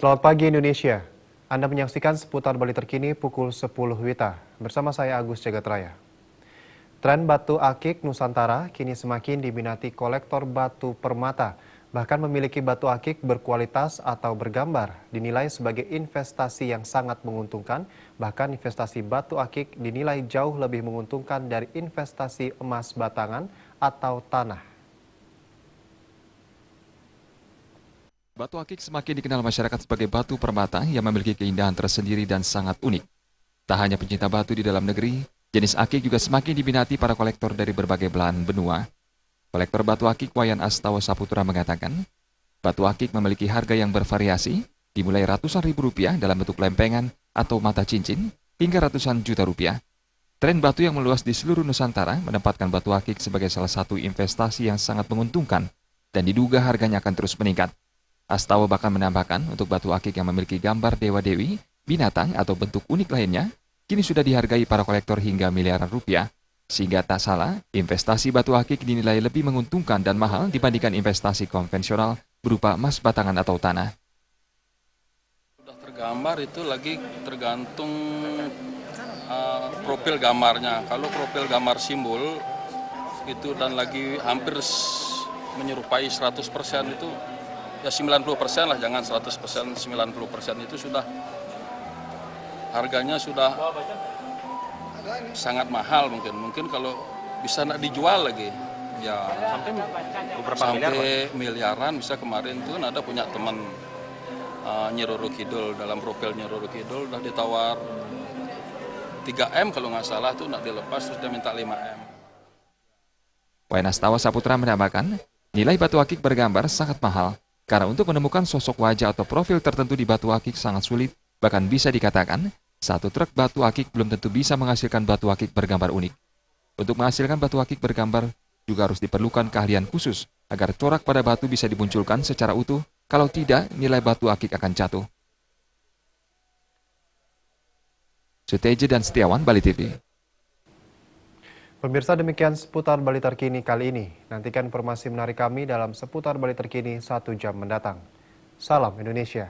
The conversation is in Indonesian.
Selamat pagi Indonesia. Anda menyaksikan seputar Bali terkini pukul 10 WITA. Bersama saya Agus Jagatraya. Tren batu akik Nusantara kini semakin diminati kolektor batu permata. Bahkan memiliki batu akik berkualitas atau bergambar dinilai sebagai investasi yang sangat menguntungkan. Bahkan investasi batu akik dinilai jauh lebih menguntungkan dari investasi emas batangan atau tanah. Batu akik semakin dikenal masyarakat sebagai batu permata yang memiliki keindahan tersendiri dan sangat unik. Tak hanya pencinta batu di dalam negeri, jenis akik juga semakin diminati para kolektor dari berbagai belahan benua. Kolektor batu akik Wayan Astawa Saputra mengatakan, batu akik memiliki harga yang bervariasi, dimulai ratusan ribu rupiah dalam bentuk lempengan atau mata cincin, hingga ratusan juta rupiah. Tren batu yang meluas di seluruh Nusantara menempatkan batu akik sebagai salah satu investasi yang sangat menguntungkan dan diduga harganya akan terus meningkat. Astawa bahkan menambahkan untuk batu akik yang memiliki gambar dewa-dewi, binatang atau bentuk unik lainnya, kini sudah dihargai para kolektor hingga miliaran rupiah. Sehingga tak salah, investasi batu akik dinilai lebih menguntungkan dan mahal dibandingkan investasi konvensional berupa emas batangan atau tanah. Sudah tergambar itu lagi tergantung profil gambarnya. Kalau profil gambar simbol itu dan lagi hampir menyerupai 100% itu ya 90% lah, jangan 100%, 90% itu sudah harganya sudah sangat mahal mungkin kalau bisa nak dijual lagi ya sampai miliaran. Bisa kemarin tuh ada punya teman Nyi Roro Kidul, dalam profil Nyi Roro Kidul udah ditawar 3M kalau nggak salah tuh nak dilepas terus dia minta 5M. Wayan Astawa Saputra menambahkan, nilai batu akik bergambar sangat mahal. Karena untuk menemukan sosok wajah atau profil tertentu di batu akik sangat sulit, bahkan bisa dikatakan, satu truk batu akik belum tentu bisa menghasilkan batu akik bergambar unik. Untuk menghasilkan batu akik bergambar, juga harus diperlukan keahlian khusus, agar corak pada batu bisa dimunculkan secara utuh, kalau tidak, nilai batu akik akan jatuh. Suteja dan Setiawan, Bali TV. Pemirsa, demikian seputar Bali terkini kali ini. Nantikan informasi menarik kami dalam seputar Bali terkini 1 jam mendatang. Salam Indonesia.